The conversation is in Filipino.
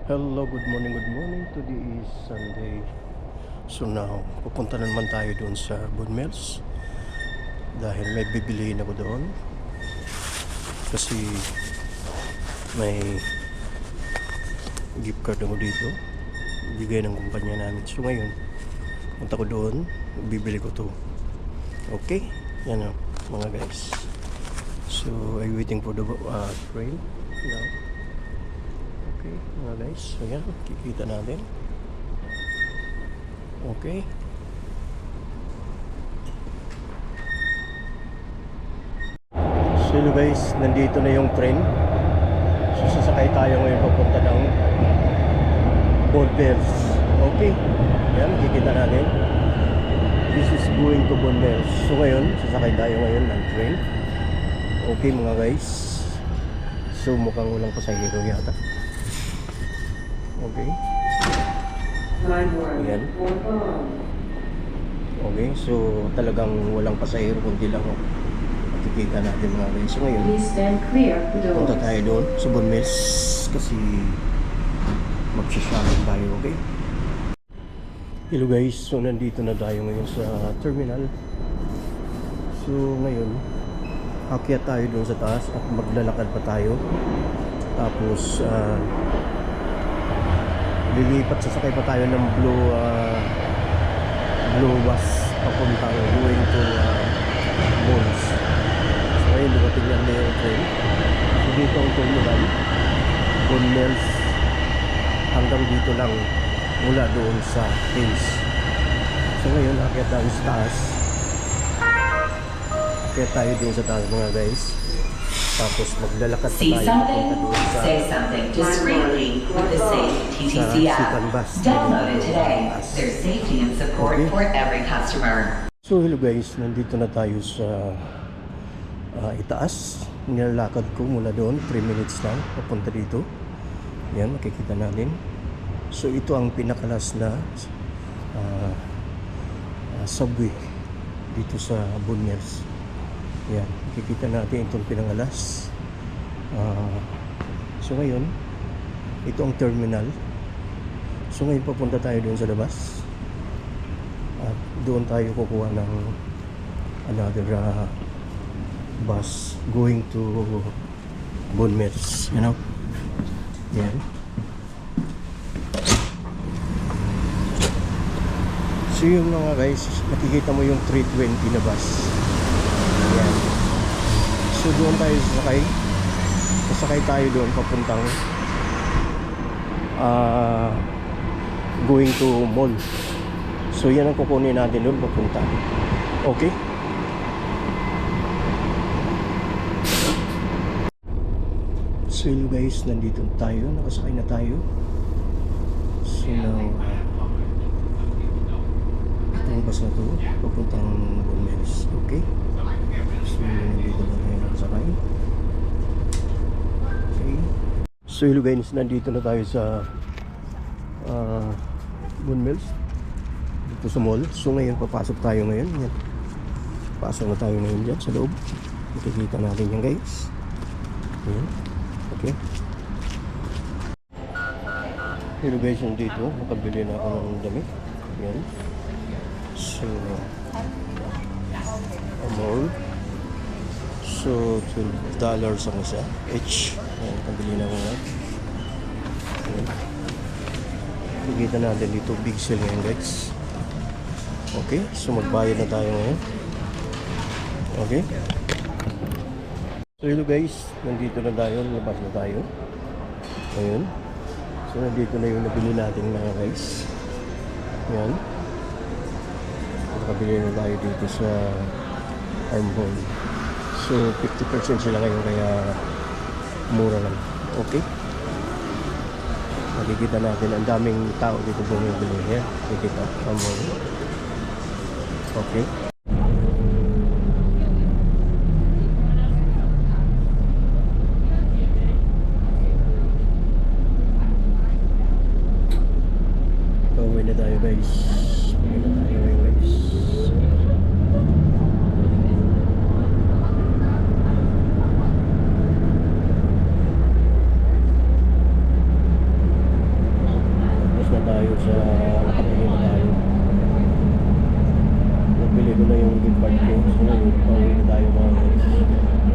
Hello, good morning. Today is Sunday. So now, pupunta na naman tayo doon sa Bon Mills dahil may bibilihin ako doon kasi may gift card ako dito bigay ng kumpanya namin. So ngayon, punta ko doon, bibili ko to. Okay? Yan o, mga guys. So, I'm waiting for the train now. Okay, mga guys. So yan, kikita natin. Okay. So hello guys, nandito na yung train. So sasakay tayo ngayon papunta ng Bon Mills. Okay. Yan, kikita natin. This is going to Bon Mills. So ngayon, sasakay tayo ngayon ng train. Okay mga guys. So mukhang walang pasahero yata. Okay. Ayan. Okay, so talagang walang pasahero kundi lang makikita natin mga guys. So ngayon, punta tayo doon sa Bon Mills kasi magsha-shopping tayo, okay? Hello guys, so nandito na tayo ngayon sa terminal. So ngayon, akyat tayo doon sa taas at maglalakad pa tayo. Tapos, lilipat, sasakay pa tayo ng blue bus papuntang going to malls. So ngayon dumating yan na yung train. So dito ang terminal Bon Mills hanggang dito lang mula doon sa Hills. So ngayon akyat tayo sa taas, akyat tayo doon sa taas mga guys. Tapos maglalakad pa tayo papunta doon sa say something discreetly with the Safe TTC app. Download it today. There's safety and support for every customer. So hello guys, nandito na tayo sa itaas. Nilalakad ko mula doon, 3 minutes lang papunta dito. Yan, makikita natin. So ito ang pinakalas na subway dito sa Bon Mills. Yan, makikita natin itong pinangalas. So ngayon, ito ang terminal. So ngayon papunta tayo doon sa labas. At doon tayo kukuha ng another bus going to Bon Mills. You know? Yan. So yung mga guys, makikita mo yung 320 na bus. Yan. So doon tayo sasakay. Sasakay tayo doon papuntang going to mall. So yan ang kukunin natin doon papunta. Okay? So hello guys, nandito tayo. Nakasakay na tayo. So now, itong bus na to papuntang Bon Mills. Okay? So nandito na tayo nakasakay. Okay. So hello guys, nandito na tayo sa Bon Mills dito sa mall. So ngayon papasok tayo ngayon. Yan. Pasok na tayo ngayon dyan sa loob. Makikita natin yan guys. Yan. Okay. Hello guys, nandito nakabili na ako ng damit. Yan. So a mall. So $12 ang isa each. Ayan, pabili na ako nga. Nakikita natin dito big sale ngayon guys. Okay, so magbayad na tayo ngayon. Okay. So hello guys, nandito na tayo, labas na tayo. Ayun. So nandito na yung nabili natin mga guys. Ayan. Nakabili na tayo dito sa Armhole. So 50% sila ngayon kaya mura lang. Okay. Makikita natin ang daming tao dito bumibili. Yan, makikita Armhole. Okay. Pauwi na tayo guys. Pauwi na tayo guys. tayo sa nakatingin na tayo. Nabili ko na yung gift card ko. So ngayon, pauwi na tayo mga guys.